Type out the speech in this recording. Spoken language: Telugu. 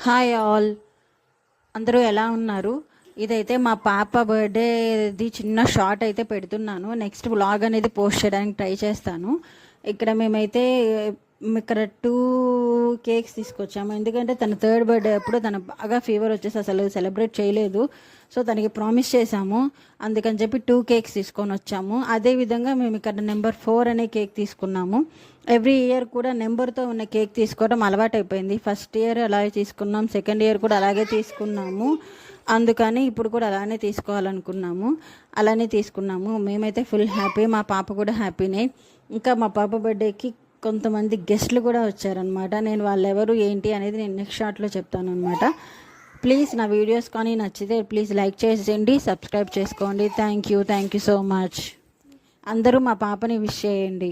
హాయ్ ఆల్, అందరూ ఎలా ఉన్నారు? ఇదైతే మా పాప బర్త్డేది చిన్న షార్ట్ అయితే పెడుతున్నాను. నెక్స్ట్ వ్లాగ్ అనేది పోస్ట్ చేయడానికి ట్రై చేస్తాను. ఇక్కడ మేమైతే ఇక్కడ 2 కేక్స్ తీసుకొచ్చాము. ఎందుకంటే తన 3rd బర్త్డే అప్పుడు తన బాగా ఫీవర్ వచ్చేసి అసలు సెలబ్రేట్ చేయలేదు. సో తనకి ప్రామిస్ చేశాము, అందుకని చెప్పి 2 కేక్స్ తీసుకొని వచ్చాము. అదేవిధంగా మేము ఇక్కడ నెంబర్ 4 అనే కేక్ తీసుకున్నాము. ఎవ్రీ ఇయర్ కూడా నెంబర్తో ఉన్న కేక్ తీసుకోవడం అలవాటైపోయింది. ఫస్ట్ ఇయర్ అలాగే తీసుకున్నాం, సెకండ్ ఇయర్ కూడా అలాగే తీసుకున్నాము. అందుకని ఇప్పుడు కూడా అలానే తీసుకోవాలనుకున్నాము, అలానే తీసుకున్నాము. మేమైతే ఫుల్ హ్యాపీ, మా పాప కూడా హ్యాపీనే. ఇంకా మా పాప బర్త్డేకి కొంతమంది గెస్ట్లు కూడా వచ్చారనమాట. నేను వాళ్ళెవరు ఏంటి అనేది నేను నెక్స్ట్ షార్ట్లో చెప్తాను అనమాట. ప్లీజ్ నా వీడియోస్ కానీ నచ్చితే ప్లీజ్ లైక్ చేసేయండి, సబ్స్క్రైబ్ చేసుకోండి. Thank you so much. అందరూ మా పాపని విష్ చేయండి.